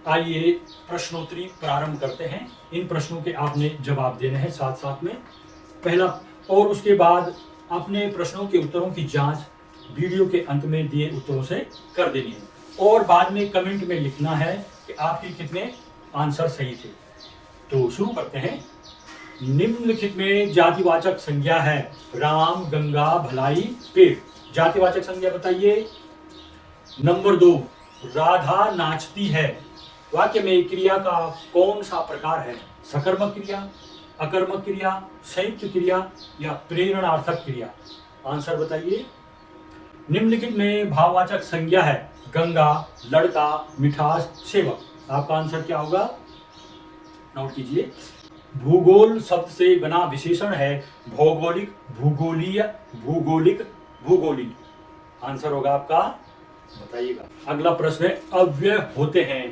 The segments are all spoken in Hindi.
आइए प्रश्नोत्तरी प्रारंभ करते हैं। इन प्रश्नों के आपने जवाब देने हैं साथ साथ में पहला, और उसके बाद अपने प्रश्नों के उत्तरों की जांच वीडियो के अंत में दिए उत्तरों से कर देनी है और बाद में कमेंट में लिखना है कि आपके कितने आंसर सही थे। तो शुरू करते हैं। निम्नलिखित में जातिवाचक संज्ञा है राम, गंगा, भलाई, पेड़। जातिवाचक संज्ञा बताइए। नंबर 2, राधा नाचती है। वाक्य में क्रिया का कौन सा प्रकार है? सकर्मक क्रिया, अकर्मक क्रिया, संयुक्त क्रिया या प्रेरणार्थक क्रिया? आंसर बताइए। निम्नलिखित में भाववाचक संज्ञा है गंगा, लड़का, मिठास, सेवक। आपका आंसर क्या होगा? नोट कीजिए। भूगोल शब्द से बना विशेषण है भौगोलिक, भूगोलीय, भूगोलिक, भूगोलिक। आंसर होगा आपका, बताइएगा। अगला प्रश्न है अव्यय होते हैं।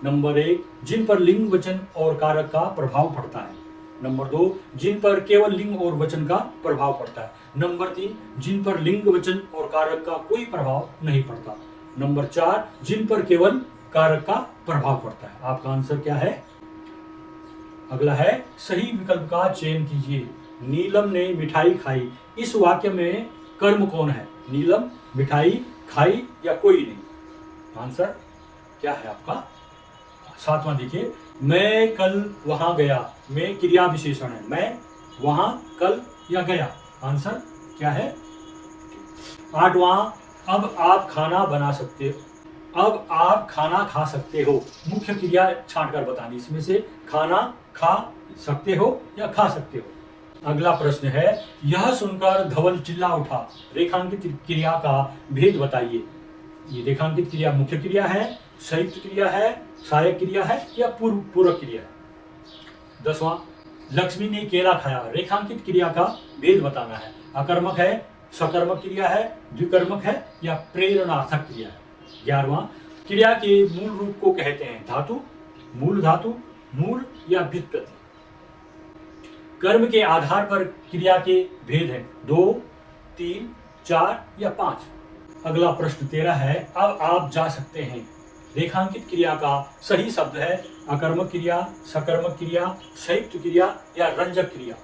नंबर 1, जिन पर लिंग, वचन और कारक का प्रभाव पड़ता है। नंबर 2, जिन पर केवल लिंग और वचन का प्रभाव पड़ता है। नंबर 3, जिन पर लिंग, वचन और कारक का कोई प्रभाव नहीं पड़ता। नंबर 4, जिन पर केवल कारक का प्रभाव पड़ता है। आपका आंसर क्या है? अगला है सही विकल्प का चयन कीजिए। नीलम ने मिठाई खाई। इस वाक्य में कर्म कौन है? नीलम, मिठाई खाई या कोई नहीं? आंसर क्या है आपका? 7वां देखिए। मैं कल वहां गया। मैं क्रिया विशेषण है। मैं, वहां, कल या गया? आंसर क्या है? 8वां, अब आप खाना बना सकते हो। अब आप खाना खा सकते हो। मुख्य क्रिया छांटकर बतानी। इसमें से खाना खा सकते हो या खा सकते हो। अगला प्रश्न है यह सुनकर धवल चिल्ला उठा। रेखांकित क्रिया का भेद बताइए। ये रेखांकित क्रिया मुख्य क्रिया है, संयुक्त क्रिया है, सहायक क्रिया है या पूरक क्रिया है? 10वां, लक्ष्मी ने केला खाया। रेखांकित क्रिया का भेद बताना है। अकर्मक है, सकर्मक क्रिया है, द्विकर्मक है या प्रेरणार्थक क्रिया है? 11वां, क्रिया के मूल रूप को कहते हैं धातु, मूल धातु, मूल या व्युत्पत्ति। कर्म के आधार पर क्रिया के भेद हैं 2, 3, 4 या 5। अगला प्रश्न 13 है अब आप जा सकते हैं। रेखांकित क्रिया का सही शब्द है अकर्मक क्रिया, सकर्मक क्रिया, संयुक्त क्रिया या रंजक क्रिया।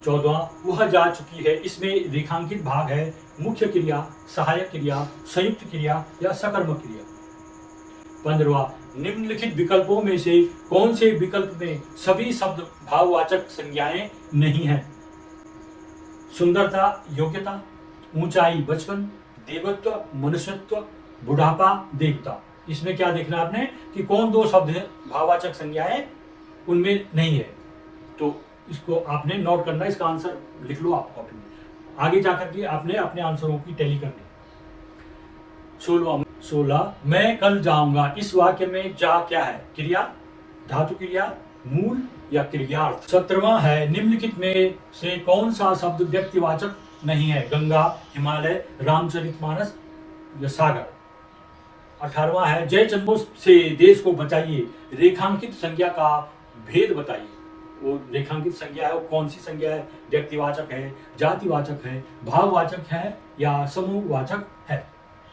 14वां, वह जा चुकी है। इसमें रेखांकित भाग है मुख्य क्रिया, सहायक क्रिया, संयुक्त क्रिया या सकर्मक क्रिया। 15वां, निम्नलिखित विकल्पों में से कौन से विकल्प में सभी शब्द भाववाचक संज्ञाएं नहीं हैं? सुंदरता, योग्यता, ऊंचाई, बचपन, देवत्व, मनुष्यत्व, बुढ़ापा, देवता। इसमें क्या देखना आपने कि कौन 2 शब्द है भाववाचक संज्ञाएं उनमें नहीं है। तो इसको आपने नोट करना, इसका आंसर लिख लो आप कॉपी में। आगे जाकर के आपने अपने आंसरों की टैली करनी। 16, मैं कल जाऊंगा। इस वाक्य में जा क्या है? क्रिया, धातु क्रिया, मूल या क्रियार्थ? 17वां है निम्नलिखित में से कौन सा शब्द व्यक्तिवाचक नहीं है? गंगा, हिमालय, रामचरितमानस या सागर? 18वां है जय चंद्रों से देश को बचाइए। रेखांकित संज्ञा का भेद बताइए। वो रेखांकित संज्ञा है वो कौन सी संज्ञा है? व्यक्तिवाचक है, जातिवाचक है, भाववाचक है या समूहवाचक है?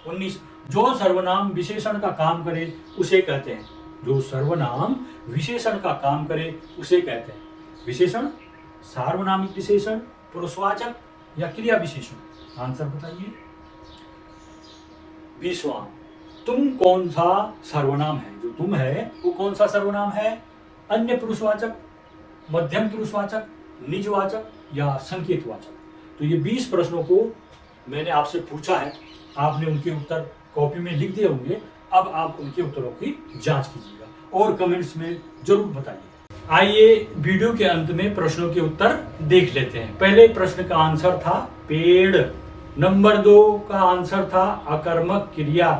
19, जो सर्वनाम विशेषण का काम करे उसे कहते हैं। जो सर्वनाम विशेषण का काम करे उसे कहते हैं। विशेषण, सार्वनामिक विशेषण, पुरुषवाचक या क्रिया विशेषण? आंसर बताइए। 20वां, तुम कौन सा सर्वनाम है? जो तुम है वो कौन सा सर्वनाम है? अन्य पुरुषवाचक, मध्यम पुरुषवाचक, निजवाचक या संकेतवाचक? तो ये 20 प्रश्नों को मैंने आपसे पूछा है। आपने उनके उत्तर कॉपी में लिख दिए होंगे। अब आप उनके उत्तरों की जांच कीजिएगा और कमेंट्स में जरूर बताइए। आइए वीडियो के अंत में प्रश्नों के उत्तर देख लेते हैं। पहले प्रश्न का आंसर था पेड़। नंबर 2 का आंसर था अकर्मक क्रिया।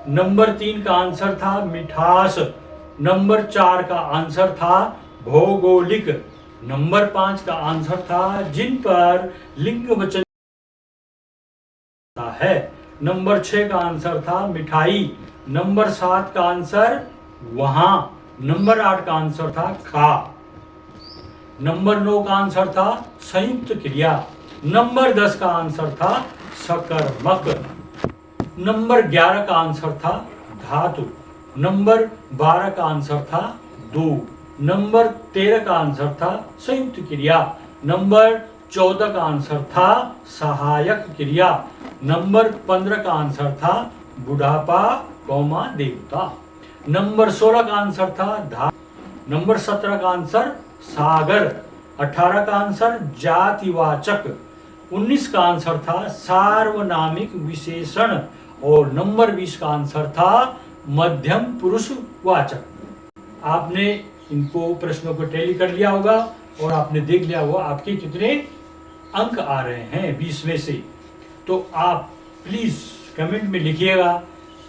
नंबर 3 का आंसर था मिठास। नंबर 4 का आंसर था भौगोलिक। नंबर 5 का आंसर था जिन पर लिंग वचन है। नंबर 6 का आंसर था मिठाई। नंबर 7 का आंसर वहां। नंबर 8 का आंसर था खा। नंबर 9 का आंसर था संयुक्त क्रिया। नंबर 10 का आंसर था सकर्मक। नंबर 11 का आंसर था धातु। नंबर 12 का आंसर था 2। नंबर 13 का आंसर था संयुक्त क्रिया। नंबर 14 का आंसर था सहायक क्रिया। नंबर 15 का आंसर था बुढ़ापा कौमा देवता। नंबर 16 का आंसर था धा। नंबर 17 का आंसर सागर। 18 का आंसर जातिवाचक। 19 का आंसर था सार्वनामिक विशेषण। और नंबर 20 का आंसर था मध्यम पुरुष वाचक। आपने इनको प्रश्नों को टैली कर लिया होगा और आपने देख लिया होगा आपके कितने अंक आ रहे हैं 20 में से। तो आप प्लीज कमेंट में लिखिएगा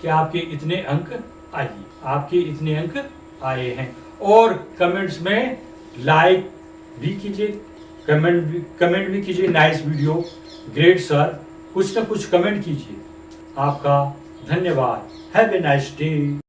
कि आपके इतने अंक आए, आपके इतने अंक आए हैं। और कमेंट्स में लाइक भी कीजिए, कमेंट भी कीजिए, नाइस वीडियो, ग्रेट सर, कुछ ना कुछ कमेंट कीजिए। आपका धन्यवाद। Have a nice day.